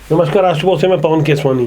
नमस्कार, राष्ट्रपोष से मैं पवन केसवानी।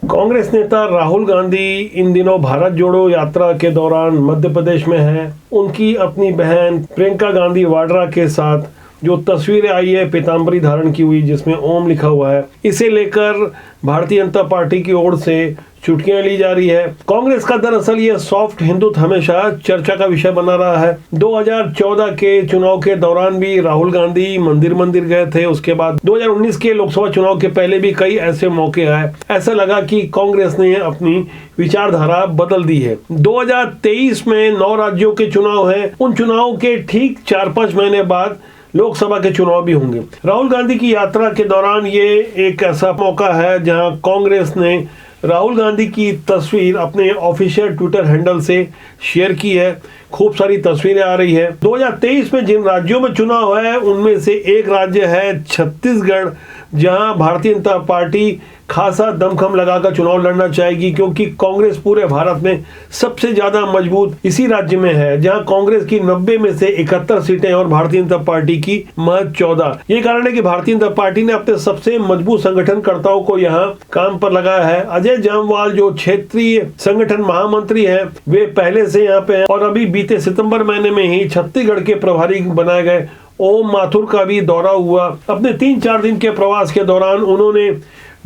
कांग्रेस नेता राहुल गांधी इन दिनों भारत जोड़ो यात्रा के दौरान मध्य प्रदेश में हैं। उनकी अपनी बहन प्रियंका गांधी वाड्रा के साथ जो तस्वीरें आई है पीताम्बरी धारण की हुई जिसमें ओम लिखा हुआ है, इसे लेकर भारतीय जनता पार्टी की ओर से चुटकियां ली जा रही है। कांग्रेस का दरअसल ये सॉफ्ट हिंदुत्व हमेशा चर्चा का विषय बना रहा है। 2014 के चुनाव के दौरान भी राहुल गांधी मंदिर गए थे। उसके बाद 2019 के लोकसभा चुनाव के पहले भी कई ऐसे मौके आए। ऐसा लगा कि कांग्रेस ने अपनी विचारधारा बदल दी है। 2023 में 9 राज्यों के चुनाव है। उन चुनाव के ठीक 4-5 महीने बाद लोकसभा के चुनाव भी होंगे। राहुल गांधी की यात्रा के दौरान ये एक ऐसा मौका है जहां कांग्रेस ने राहुल गांधी की तस्वीर अपने ऑफिशियल ट्विटर हैंडल से शेयर की है। खूब सारी तस्वीरें आ रही है। 2023 में जिन राज्यों में चुनाव है उनमें से एक राज्य है छत्तीसगढ़, जहां भारतीय जनता पार्टी खासा दमखम लगाकर चुनाव लड़ना चाहेगी, क्योंकि कांग्रेस पूरे भारत में सबसे ज्यादा मजबूत इसी राज्य में है, जहां कांग्रेस की 90 में से 71 सीटें और भारतीय जनता पार्टी की महज 14। ये कारण है कि भारतीय जनता पार्टी ने अपने सबसे मजबूत संगठनकर्ताओं को यहाँ काम पर लगाया है। अजय जामवाल जो क्षेत्रीय संगठन महामंत्री है, वे पहले से यहाँ पे हैं और अभी बीते सितंबर महीने में ही छत्तीसगढ़ के प्रभारी बनाए गए। ओम माथुर का भी दौरा हुआ। अपने 3-4 दिन के प्रवास के दौरान उन्होंने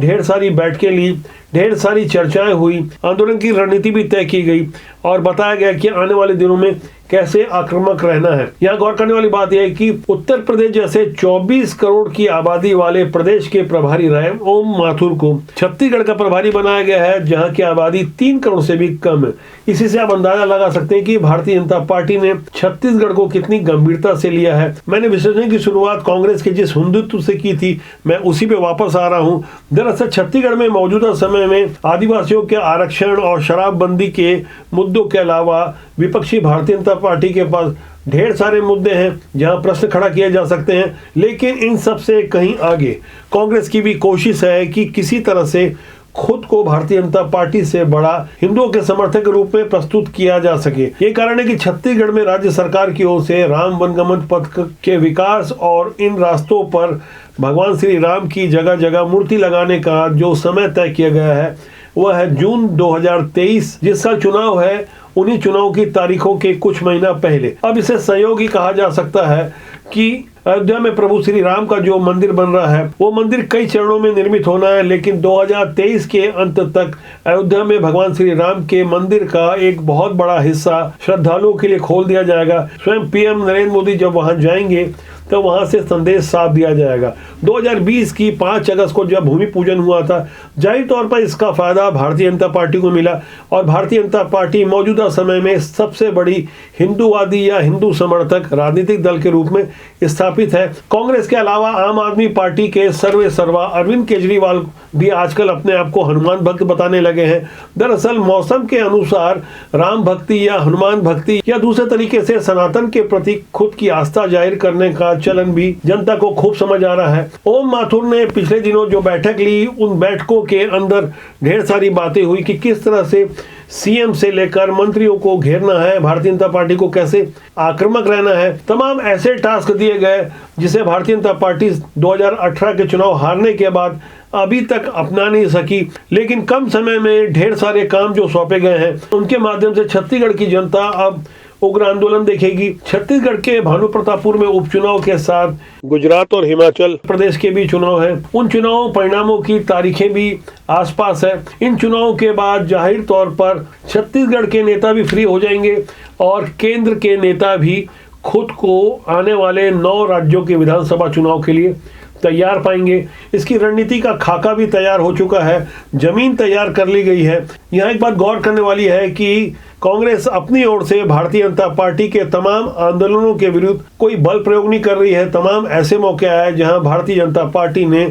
ढेर सारी बैठकें ली, ढेर सारी चर्चाएं हुई, आंदोलन की रणनीति भी तय की गई और बताया गया कि आने वाले दिनों में कैसे आक्रामक रहना है। यहाँ गौर करने वाली बात यह है कि उत्तर प्रदेश जैसे 24 करोड़ की आबादी वाले प्रदेश के प्रभारी रहे ओम माथुर को छत्तीसगढ़ का प्रभारी बनाया गया है, जहाँ की आबादी 3 करोड़ से भी कम है। इसी से आप अंदाजा लगा सकते हैं कि भारतीय जनता पार्टी ने छत्तीसगढ़ को कितनी गंभीरता से लिया है। मैंने विश्लेषण की शुरुआत कांग्रेस के जिस हिंदुत्व से की थी, मैं उसी पे वापस आ रहा हूँ। दरअसल छत्तीसगढ़ में मौजूदा समय में आदिवासियों के आरक्षण और शराबबंदी के मुद्दों के अलावा विपक्षी भारतीय जनता पार्टी के पास ढेर सारे मुद्दे हैं जहां प्रश्न खड़ा किए जा सकते हैं। लेकिन इन सब से कहीं आगे कांग्रेस की भी कोशिश है कि किसी तरह से खुद को भारतीय जनता पार्टी से बड़ा हिंदुओं के समर्थक के रूप में प्रस्तुत किया जा सके। ये कारण है कि छत्तीसगढ़ में राज्य सरकार की ओर से राम वनगमन पथ के विकास और इन रास्तों पर भगवान श्री राम की जगह जगह मूर्ति लगाने का जो समय तय किया गया है वह है जून 2023। जिस साल चुनाव है उन्हीं चुनाव की तारीखों के कुछ महीना पहले। अब इसे संयोग ही कहा जा सकता है कि अयोध्या में प्रभु श्री राम का जो मंदिर बन रहा है वो मंदिर कई चरणों में निर्मित होना है, लेकिन 2023 के अंत तक अयोध्या में भगवान श्री राम के मंदिर का एक बहुत बड़ा हिस्सा श्रद्धालुओं के लिए खोल दिया जाएगा। स्वयं पीएम नरेंद्र मोदी जब वहां जाएंगे तो वहां से संदेश साफ दिया जाएगा। 2020 की 5 अगस्त को जब भूमि पूजन हुआ था, जाहिर तौर पर इसका फायदा भारतीय जनता पार्टी को मिला और भारतीय जनता पार्टी मौजूदा समय में सबसे बड़ी हिंदूवादी या हिंदू समर्थक राजनीतिक दल के रूप में स्थापित है। कांग्रेस के अलावा आम आदमी पार्टी के सर्वे सर्वा अरविंद केजरीवाल भी आजकल अपने आप को हनुमान भक्त बताने लगे हैं। दरअसल मौसम के अनुसार राम भक्ति या हनुमान भक्ति या दूसरे तरीके से सनातन के प्रति खुद की आस्था जाहिर करने का चलन भी जनता को खूब समझ आ रहा है। ओम माथुर ने पिछले दिनों जो बैठक ली, उन बैठकों के अंदर ढेर सारी बातें हुई कि किस तरह से सीएम से लेकर मंत्रियों को घेरना है, भारतीय जनता पार्टी को कैसे आक्रामक रहना है। तमाम ऐसे टास्क दिए गए जिसे भारतीय जनता पार्टी 2018 के चुनाव हारने के बाद अभी तक अपना नहीं सकी, लेकिन कम समय में ढेर सारे काम जो सौंपे गए हैं उनके माध्यम से छत्तीसगढ़ की जनता अब उग्र आंदोलन देखेगी। छत्तीसगढ़ के भानु प्रतापपुर में उपचुनाव के साथ गुजरात और हिमाचल प्रदेश के भी चुनाव है। उन चुनाव परिणामों की तारीखें भी आसपास है। इन चुनावों के बाद जाहिर तौर पर छत्तीसगढ़ के नेता भी फ्री हो जाएंगे और केंद्र के नेता भी खुद को आने वाले 9 राज्यों के विधानसभा चुनाव के लिए तैयार पाएंगे। इसकी रणनीति का खाका भी तैयार हो चुका है, जमीन तैयार कर ली गई है। यहाँ एक बात गौर करने वाली है कि कांग्रेस अपनी ओर से भारतीय जनता पार्टी के तमाम आंदोलनों के विरुद्ध कोई बल प्रयोग नहीं कर रही है। तमाम ऐसे मौके आए जहां भारतीय जनता पार्टी ने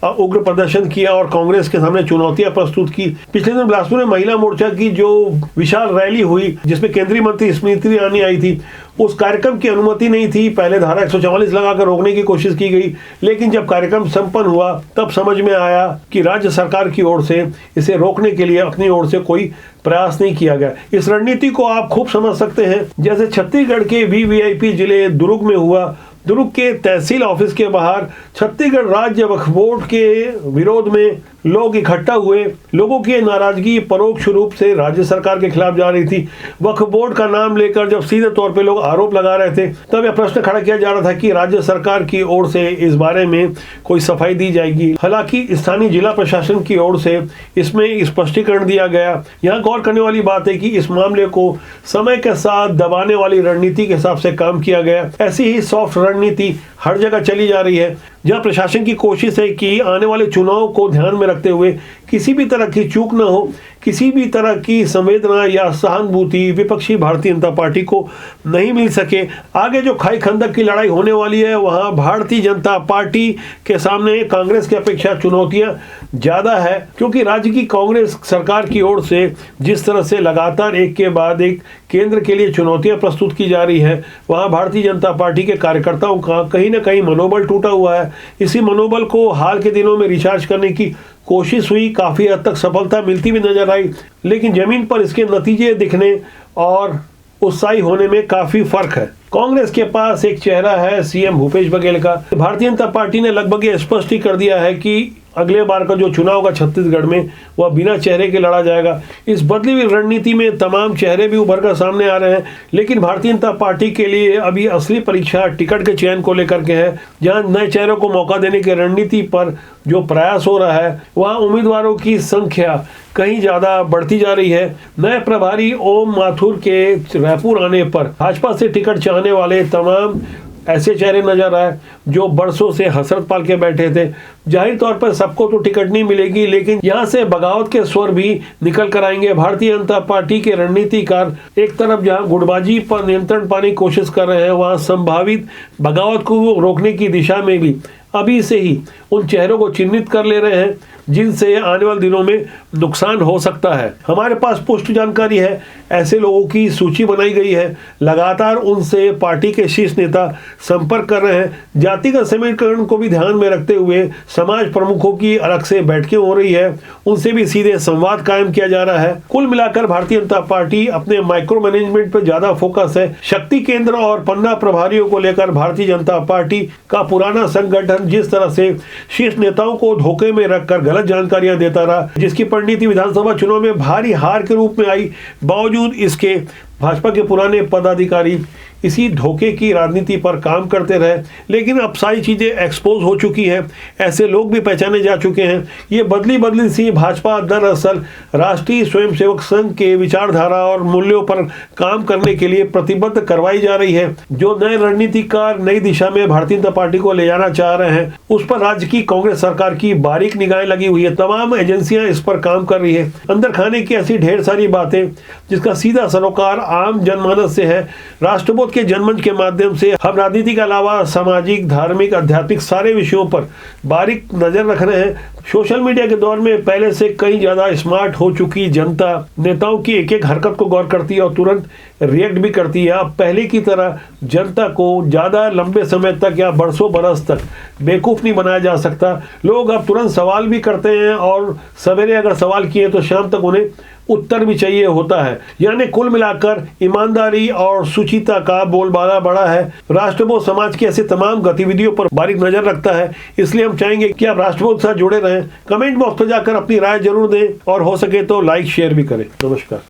उग्र प्रदर्शन किया और कांग्रेस के सामने चुनौतियां प्रस्तुत की। पिछले दिन बिलासपुर में महिला मोर्चा की जो विशाल रैली हुई जिसमें केंद्रीय मंत्री स्मृति ईरानी आई थी, उस कार्यक्रम की अनुमति नहीं थी। पहले धारा 144 लगाकर रोकने की कोशिश की गई, लेकिन जब कार्यक्रम संपन्न हुआ तब समझ में आया कि राज्य सरकार की ओर से इसे रोकने के लिए अपनी ओर से कोई प्रयास नहीं किया गया। इस रणनीति को आप खूब समझ सकते हैं। जैसे छत्तीसगढ़ के वीवीआईपी जिले दुर्ग में हुआ दुर्ग के तहसील ऑफिस के बाहर छत्तीसगढ़ राज्य वक्फ बोर्ड के विरोध में लोग इकट्ठा हुए। लोगों की नाराजगी परोक्ष रूप से राज्य सरकार के खिलाफ जा रही थी। वक्फ बोर्ड का नाम लेकर जब सीधे तौर पे लोग आरोप लगा रहे थे, तब यह प्रश्न खड़ा किया जा रहा था कि राज्य सरकार की ओर से इस बारे में कोई सफाई दी जाएगी। हालांकि स्थानीय जिला प्रशासन की ओर से इसमें स्पष्टीकरण दिया गया। यहाँ गौर करने वाली बात है कि इस मामले को समय के साथ दबाने वाली रणनीति के हिसाब से काम किया गया। ऐसी ही सॉफ्ट रणनीति हर जगह चली जा रही है, जहां प्रशासन की कोशिश है कि आने वाले चुनाव को ध्यान में रखते हुए किसी भी तरह की चूक न हो, किसी भी तरह की संवेदना या सहानुभूति विपक्षी भारतीय जनता पार्टी को नहीं मिल सके। आगे जो खाई खंदक की लड़ाई होने वाली है, वहां भारतीय जनता पार्टी के सामने कांग्रेस की अपेक्षा चुनौतियां ज़्यादा है, क्योंकि राज्य की कांग्रेस सरकार की ओर से जिस तरह से लगातार एक के बाद एक केंद्र के लिए चुनौतियां प्रस्तुत की जा रही है, वहां भारतीय जनता पार्टी के कार्यकर्ताओं का कहीं ना कहीं मनोबल टूटा हुआ है। इसी मनोबल को हाल के दिनों में रिचार्ज करने की कोशिश हुई, काफ़ी हद तक सफलता मिलती भी नजर आई, लेकिन जमीन पर इसके नतीजे दिखने और उत्साही होने में काफ़ी फर्क है। कांग्रेस के पास एक चेहरा है सीएम भूपेश बघेल का। भारतीय जनता पार्टी ने लगभग ये स्पष्ट ही कर दिया है कि अगले बार का जो चुनाव होगा छत्तीसगढ़ में, वह बिना चेहरे के लड़ा जाएगा। इस बदली हुई रणनीति में तमाम चेहरे भी उभर कर सामने आ रहे हैं, लेकिन भारतीय जनता पार्टी के लिए अभी असली परीक्षा टिकट के चयन को लेकर के है, जहां नए चेहरों को मौका देने की रणनीति पर जो प्रयास हो रहा है, वहां उम्मीदवारों की संख्या कहीं ज़्यादा बढ़ती जा रही है। नए प्रभारी ओम माथुर के रायपुर आने पर भाजपा से टिकट चाहने वाले तमाम ऐसे चेहरे नजर आए जो बरसों से हसरत पाल के बैठे थे। जाहिर तौर पर सबको तो टिकट नहीं मिलेगी, लेकिन यहाँ से बगावत के स्वर भी निकल कर आएंगे। भारतीय जनता पार्टी के रणनीतिकार एक तरफ जहाँ गुटबाजी पर नियंत्रण पाने की कोशिश कर रहे हैं, वहाँ संभावित बगावत को रोकने की दिशा में भी अभी से ही उन चेहरों को चिन्हित कर ले रहे हैं जिनसे आने वाले दिनों में नुकसान हो सकता है। हमारे पास पुष्ट जानकारी है, ऐसे लोगों की सूची बनाई गई है। लगातार उनसे पार्टी के शीर्ष नेता संपर्क कर रहे हैं। जातिगत समीकरण को भी ध्यान में रखते हुए समाज प्रमुखों की अलग से बैठकें हो रही है, उनसे भी सीधे संवाद कायम किया जा रहा है। कुल मिलाकर भारतीय जनता पार्टी अपने माइक्रो मैनेजमेंट पर ज्यादा फोकस है। शक्ति केंद्र और पन्ना प्रभारियों को लेकर भारतीय जनता पार्टी का पुराना संगठन जिस तरह से शीर्ष नेताओं को धोखे में रखकर गलत जानकारियां देता रहा, जिसकी परिणति विधानसभा चुनाव में भारी हार के रूप में आई, बावजूद इसके भाजपा के पुराने पदाधिकारी इसी धोखे की राजनीति पर काम करते रहे। लेकिन अब सारी चीज़ें एक्सपोज हो चुकी हैं, ऐसे लोग भी पहचाने जा चुके हैं। ये बदली सी भाजपा दरअसल राष्ट्रीय स्वयंसेवक संघ के विचारधारा और मूल्यों पर काम करने के लिए प्रतिबद्ध करवाई जा रही है। जो नए रणनीतिकार नई दिशा में भारतीय जनता पार्टी को ले जाना चाह रहे हैं, उस पर राज्य की कांग्रेस सरकार की बारीक निगाहें लगी हुई है। तमाम एजेंसियां इस पर काम कर रही है। अंदर खाने की ऐसी ढेर सारी बातें जिसका सीधा सरोकार आम जनमानस से है। राष्ट्रबोध के जनमंच के माध्यम से हम राजनीति के अलावा सामाजिक, धार्मिक, आध्यात्मिक सारे विषयों पर बारीक नजर रख रहे हैं। सोशल मीडिया के दौर में पहले से कई ज्यादा स्मार्ट हो चुकी जनता नेताओं की एक एक हरकत को गौर करती है और तुरंत रिएक्ट भी करती है। अब पहले की तरह जनता को ज्यादा लंबे समय तक या बरसों बरस तक बेवकूफ नहीं बनाया जा सकता। लोग अब तुरंत सवाल भी करते हैं और सवेरे अगर सवाल किए तो शाम तक उन्हें उत्तर भी चाहिए होता है। यानी कुल मिलाकर ईमानदारी और सुचिता का बोलबाला बड़ा है। राष्ट्रबोध समाज की ऐसी तमाम गतिविधियों पर बारीक नजर रखता है, इसलिए हम चाहेंगे कि आप राष्ट्रबोध से जुड़े रहें। कमेंट बॉक्स पर जाकर अपनी राय जरूर दें और हो सके तो लाइक शेयर भी करें। नमस्कार।